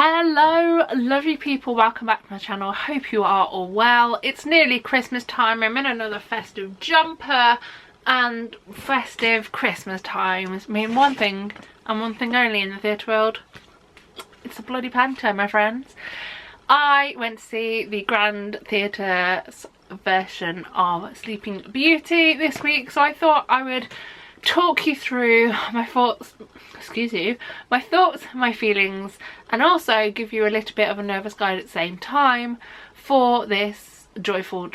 Hello lovely people, welcome back to my channel. I hope you are all well. It's nearly Christmas time. I'm in another festive jumper, and festive Christmas times mean one thing and one thing only in the theatre world. It's a bloody Panto, my friends. I went to see the Grand Theatre's version of Sleeping Beauty this week, so I thought I would talk you through my thoughts, my feelings, and also give you a little bit of a nervous guide at the same time for this joyful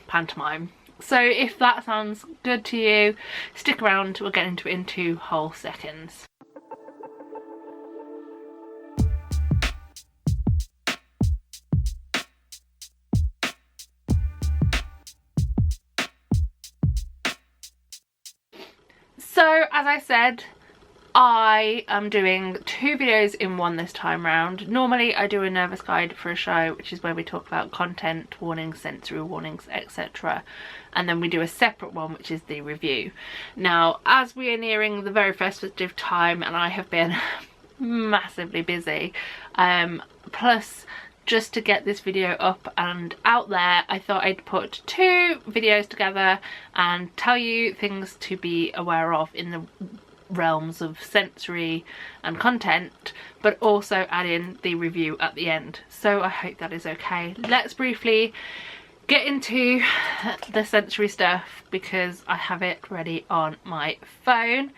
pantomime. So if that sounds good to you, stick around, we'll get into it in 2 whole seconds. So as I said, I am doing 2 videos in one this time round. Normally I do a nervous guide for a show, which is where we talk about content warnings, sensory warnings, etc. And then we do a separate one, which is the review. Now, as we are nearing the very festive time and I have been massively busy, plus just to get this video up and out there, I thought I'd put 2 videos together and tell you things to be aware of in the realms of sensory and content, but also add in the review at the end. So I hope that is okay. Let's briefly get into the sensory stuff because I have it ready on my phone,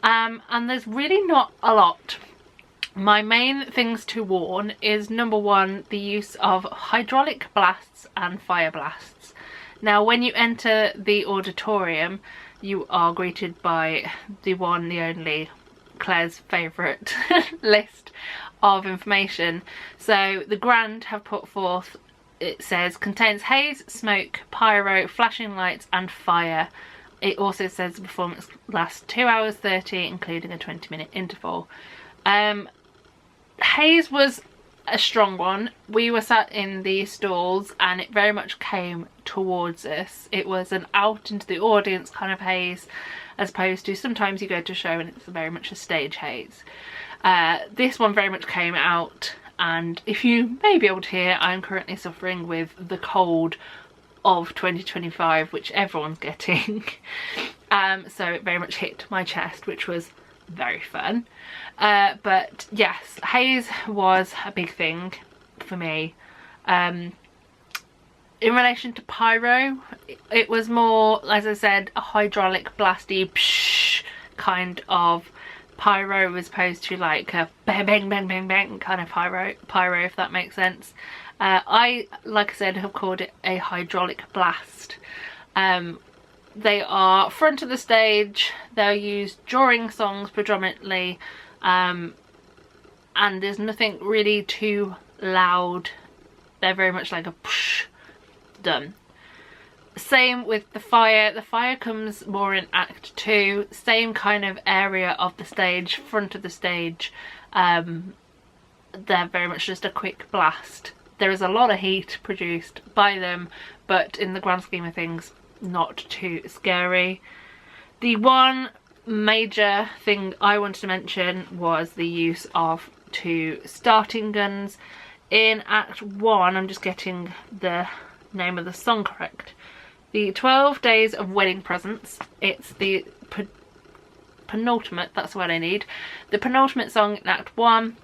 and there's really not a lot. My main things to warn is, number 1, the use of hydraulic blasts and fire blasts. Now, when you enter the auditorium, you are greeted by the one, the only, Claire's favourite list of information. So the Grand have put forth, it says, contains haze, smoke, pyro, flashing lights and fire. It also says the performance lasts 2 hours 30, including a 20-minute interval. Haze was a strong one. We were sat in the stalls and it very much came towards us. It was an out into the audience kind of haze, as opposed to sometimes you go to a show and it's very much a stage haze. This one very much came out, and if you may be able to hear, I'm currently suffering with the cold of 2025, which everyone's getting. So it very much hit my chest, which was very fun. But yes, haze was a big thing for me. In relation to pyro, it was more, as I said, a hydraulic blasty psh kind of pyro, as opposed to like a bang bang bang bang bang kind of pyro, if that makes sense. I, like I said, have called it a hydraulic blast. They are front of the stage, they're used during songs predominantly, and there's nothing really too loud. They're very much like a push, done. Same with the fire comes more in Act 2, same kind of area of the stage, front of the stage. They're very much just a quick blast. There is a lot of heat produced by them, but in the grand scheme of things, not too scary. The one major thing I wanted to mention was the use of 2 starting guns. In Act 1, I'm just getting the name of the song correct. The 12 Days of Wedding Presents. It's the penultimate, that's the word I need. The penultimate song in Act 1.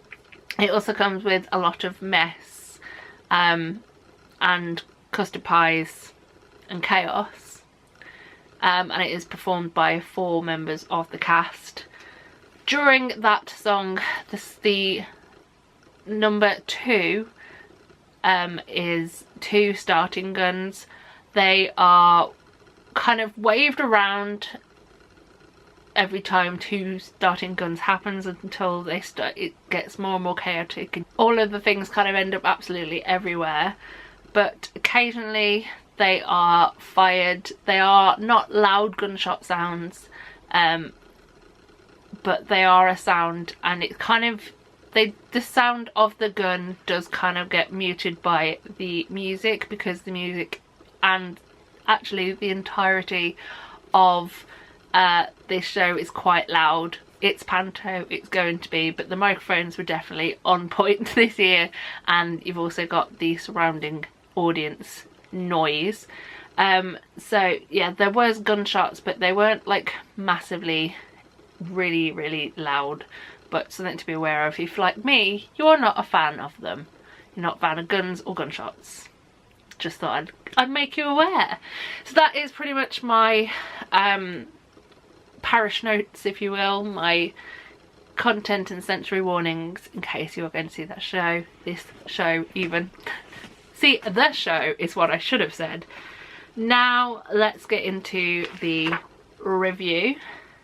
It also comes with a lot of mess, and custard pies and chaos, and it is performed by 4 members of the cast. During that song, the number 2 is 2 starting guns. They are kind of waved around every time 2 starting guns happens until it gets more and more chaotic, and all of the things kind of end up absolutely everywhere. But occasionally they are fired. They are not loud gunshot sounds, but they are a sound, and it kind of, the sound of the gun does kind of get muted by the music, because the music and actually the entirety of this show is quite loud. it's Panto, it's going to be, but the microphones were definitely on point this year, and you've also got the surrounding audience noise. So yeah, there was gunshots, but they weren't like massively really loud, but something to be aware of if, like me, you're not a fan of them. You're not a fan of guns or gunshots. Just thought I'd make you aware. So that is pretty much my parish notes, if you will, my content and sensory warnings in case you are going to see that show, this show even. See, the show is what I should have said. Now let's get into the review.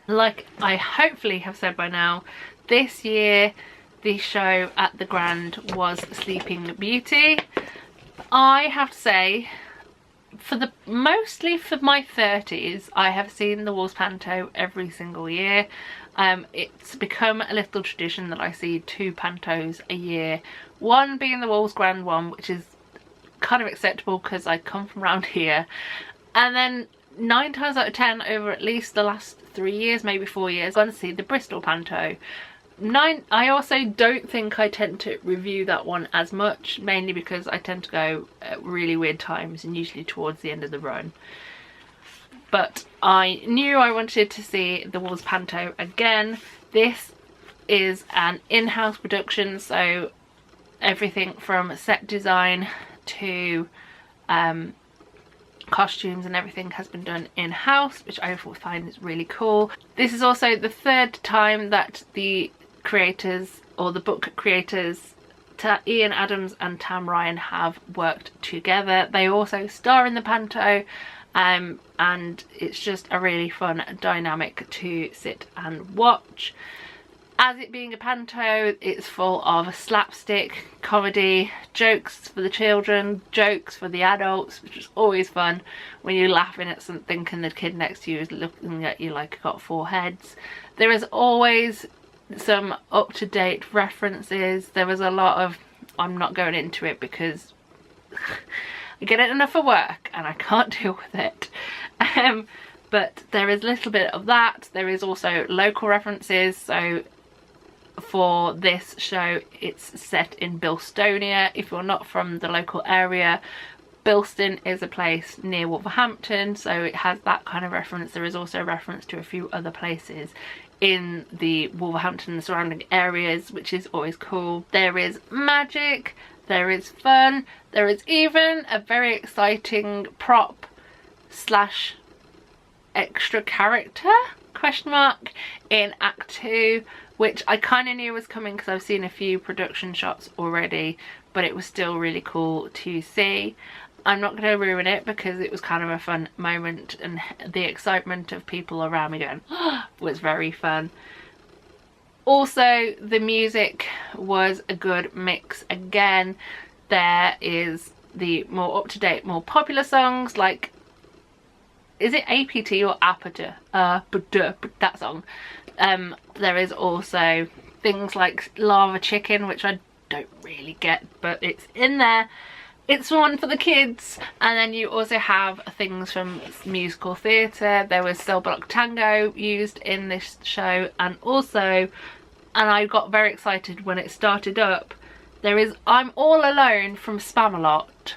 Like I hopefully have said by now, this year the show at the Grand was Sleeping Beauty. I have to say, mostly for my 30s, I have seen the Wolves Panto every single year. It's become a little tradition that I see 2 Pantos a year. One being the Wolves Grand one, which is kind of acceptable because I come from around here. And then 9 times out of 10 over at least the last 3 years, maybe 4 years, I've gone to see the Bristol Panto. I also don't think I tend to review that one as much, mainly because I tend to go at really weird times and usually towards the end of the run. But I knew I wanted to see the Wolves Panto again. This is an in-house production, so everything from set design to costumes and everything has been done in-house, which I find is really cool. This is also the 3rd time that the creators, or the book creators, Ian Adams and Tam Ryan, have worked together. They also star in the Panto, and it's just a really fun dynamic to sit and watch. As it being a Panto, it's full of slapstick, comedy, jokes for the children, jokes for the adults, which is always fun when you're laughing at something and the kid next to you is looking at you like you've got 4 heads. There is always some up-to-date references. There was a lot of, I'm not going into it because I get it enough for work and I can't deal with it. But there is a little bit of that. There is also local references, so for this show it's set in Bilstonia. If you're not from the local area, Bilston is a place near Wolverhampton, so it has that kind of reference. There is also a reference to a few other places in the Wolverhampton and surrounding areas, which is always cool. There is magic, there is fun, there is even a very exciting prop slash extra character question mark in Act 2, which I kind of knew was coming because I've seen a few production shots already, but it was still really cool to see. I'm not going to ruin it because it was kind of a fun moment, and the excitement of people around me going was very fun. Also, the music was a good mix again. There is the more up-to-date, more popular songs like, is it APT or Apata? That song. There is also things like Lava Chicken, which I don't really get, but it's in there. It's one for the kids. And then you also have things from musical theatre. There was Cell Block Tango used in this show, and also, and I got very excited when it started up, there is I'm All Alone from Spamalot.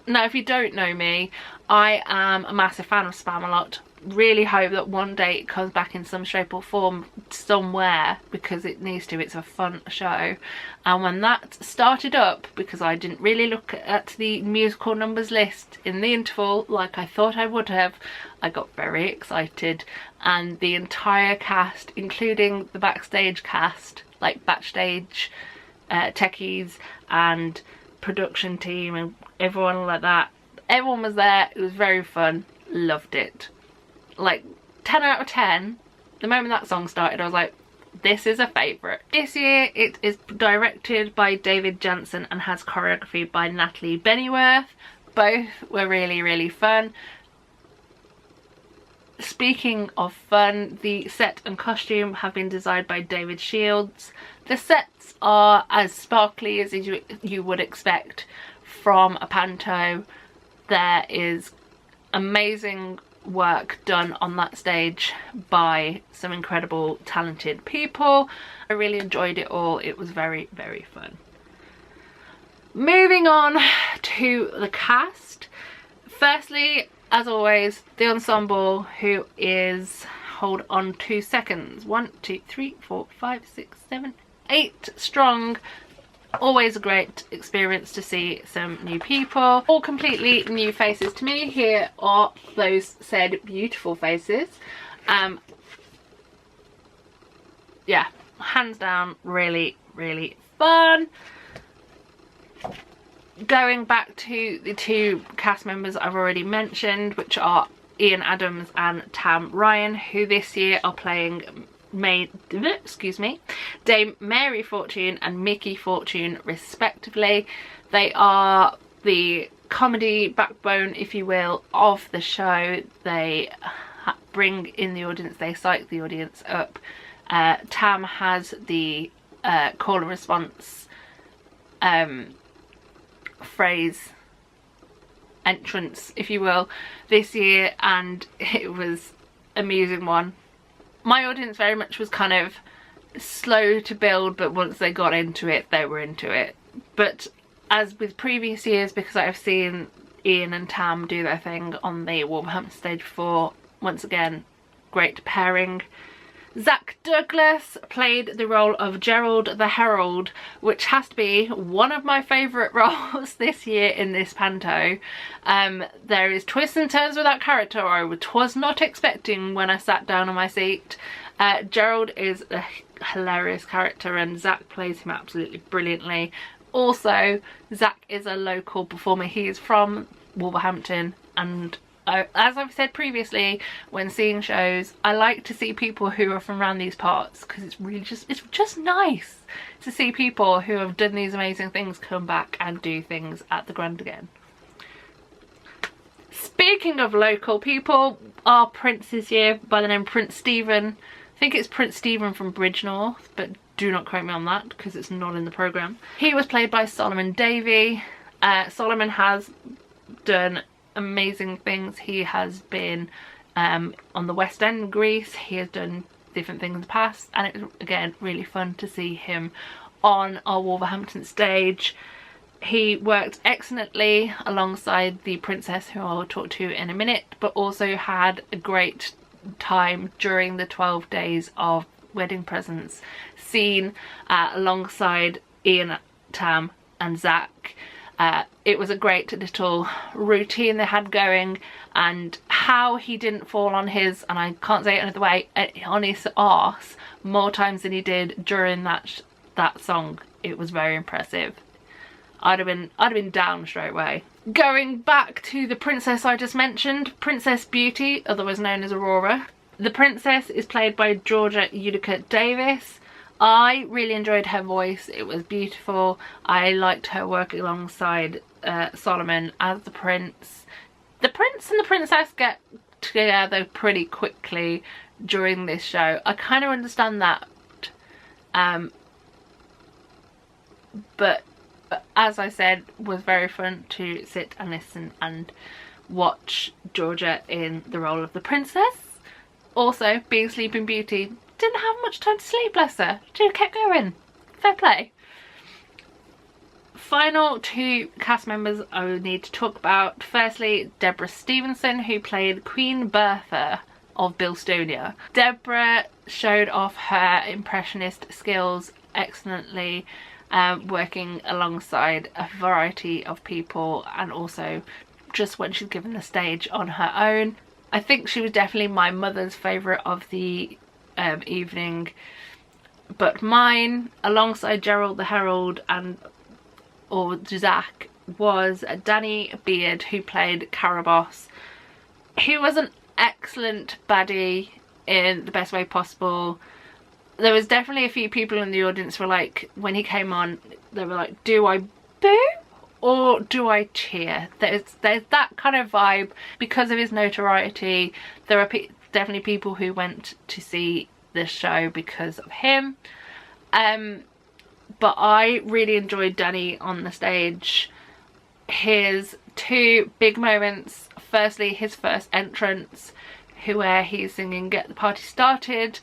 Now, if you don't know me, I am a massive fan of Spamalot. Really hope that one day it comes back in some shape or form somewhere, because it needs to. It's a fun show. And when that started up, because I didn't really look at the musical numbers list in the interval like I thought I would have, I got very excited. And the entire cast, including the backstage cast, like backstage techies and production team and everyone like that, everyone was there. It was very fun. Loved it. Like 10 out of 10. The moment that song started, I was like, this is a favourite. This year it is directed by David Jansen and has choreography by Natalie Bennyworth. Both were really fun. Speaking of fun, the set and costume have been designed by David Shields. The sets are as sparkly as you would expect from a Panto. There is amazing work done on that stage by some incredible talented people. I really enjoyed it all. It was very, very fun. Moving on to the cast. Firstly, as always, the ensemble, who is, hold on 2 seconds, 1, 2, 3, 4, 5, 6, 7, 8 strong. Always a great experience to see some new people, all completely new faces to me. Here are those said beautiful faces. Yeah, hands down, really, really fun. Going back to the 2 cast members I've already mentioned, which are Ian Adams and Tam Ryan, who this year are playing Dame Mary Fortune and Mickey Fortune respectively. They are the comedy backbone, if you will, of the show. They bring in the audience, they psych the audience up. Tam has the call and response phrase entrance, if you will, this year, and it was an amusing one. My audience very much was kind of slow to build, but once they got into it, they were into it. But as with previous years, because I've seen Ian and Tam do their thing on the Wolverhampton stage before, once again, great pairing. Zach Douglas played the role of Gerald the Herald, which has to be one of my favourite roles this year in this panto. There is twists and turns with that character I was not expecting when I sat down on my seat. Gerald is a hilarious character and Zach plays him absolutely brilliantly. Also, Zach is a local performer. He is from Wolverhampton, and as I've said previously, when seeing shows, I like to see people who are from around these parts, because it's really just nice to see people who have done these amazing things come back and do things at the Grand again. Speaking of local people, our prince this year, by the name Prince Stephen, I think it's Prince Stephen from Bridgnorth, but do not quote me on that because it's not in the programme. He was played by Solomon Davey. Solomon has done amazing things. He has been on the West End in Greece. He has done different things in the past, and it was again really fun to see him on our Wolverhampton stage. He worked excellently alongside the princess, who I'll talk to in a minute, but also had a great time during the 12 days of wedding presents scene alongside Ian, Tam and Zach. It was a great little routine they had going, and how he didn't fall on his, and I can't say it another way, on his arse more times than he did during that song. It was very impressive. I'd have been down straight away. Going back to the princess I just mentioned, Princess Beauty, otherwise known as Aurora. The princess is played by Georgia Utica Davis. I really enjoyed her voice. It was beautiful. I liked her working alongside Solomon as the prince. The prince and the princess get together pretty quickly during this show. I kind of understand that. But as I said, was very fun to sit and listen and watch Georgia in the role of the princess. Also, being Sleeping Beauty, didn't have much time to sleep, bless her. She kept going. Fair play. Final 2 cast members I would need to talk about. Firstly, Deborah Stevenson, who played Queen Bertha of Bilstonia. Deborah showed off her impressionist skills excellently, working alongside a variety of people, and also just when she's given the stage on her own. I think she was definitely my mother's favourite of the evening, but mine, alongside Gerald the Herald or Zach, was Danny Beard, who played Caraboss. He was an excellent baddie in the best way possible. There was definitely a few people in the audience were like, when he came on, they were like, do I boo or do I cheer? There's that kind of vibe. Because of his notoriety, there are definitely people who went to see this show because of him. But I really enjoyed Danny on the stage. His 2 big moments firstly his first entrance, where he's singing Get the Party Started,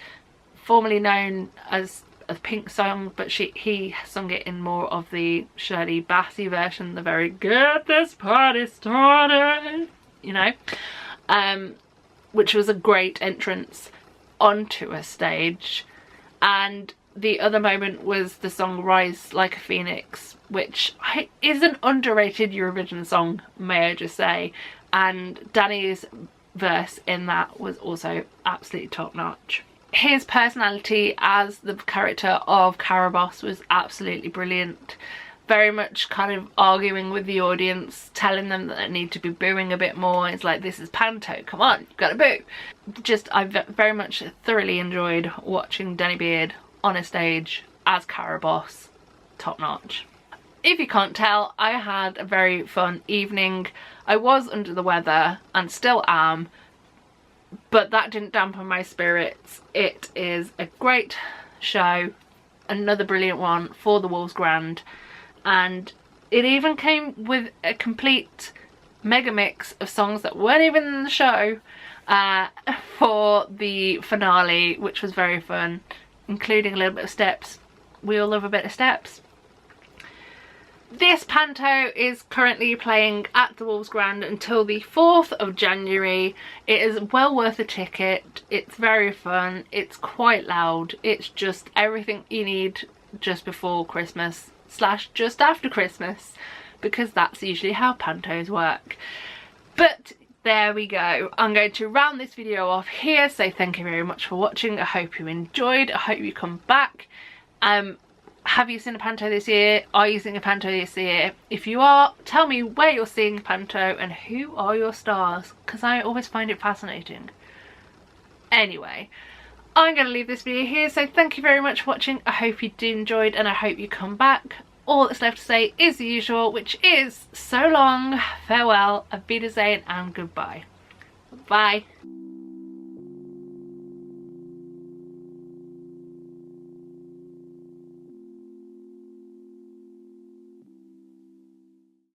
formerly known as a Pink song, but he sung it in more of the Shirley Bassey version, the very Get This Party Started, you know, which was a great entrance onto a stage. And the other moment was the song Rise Like a Phoenix, which is an underrated Eurovision song, may I just say, and Danny's verse in that was also absolutely top notch. His personality as the character of Caraboss was absolutely brilliant. Very much kind of arguing with the audience, telling them that they need to be booing a bit more. It's like, this is Panto, come on, you've got to boo. Just, I very much thoroughly enjoyed watching Danny Beard on a stage as Caraboss. Top notch. If you can't tell, I had a very fun evening. I was under the weather and still am, but that didn't dampen my spirits. It is a great show, another brilliant one for the Wolves Grand, and it even came with a complete mega mix of songs that weren't even in the show for the finale, which was very fun, including a little bit of steps. We all love a bit of steps. This Panto is currently playing at the Wolves Grand until the 4th of January. It is well worth a ticket. It's very fun. It's quite loud. It's just everything you need just before Christmas / just after Christmas, because that's usually how Pantos work. But there we go. I'm going to round this video off here. So thank you very much for watching. I hope you enjoyed. I hope you come back. Have you seen a Panto this year? Are you seeing a Panto this year? If you are, tell me where you're seeing Panto and who are your stars, because I always find it fascinating. Anyway, I'm going to leave this video here, so thank you very much for watching. I hope you did enjoyed and I hope you come back. All that's left to say is the usual, which is so long, farewell, auf Wiedersehen and goodbye. Bye.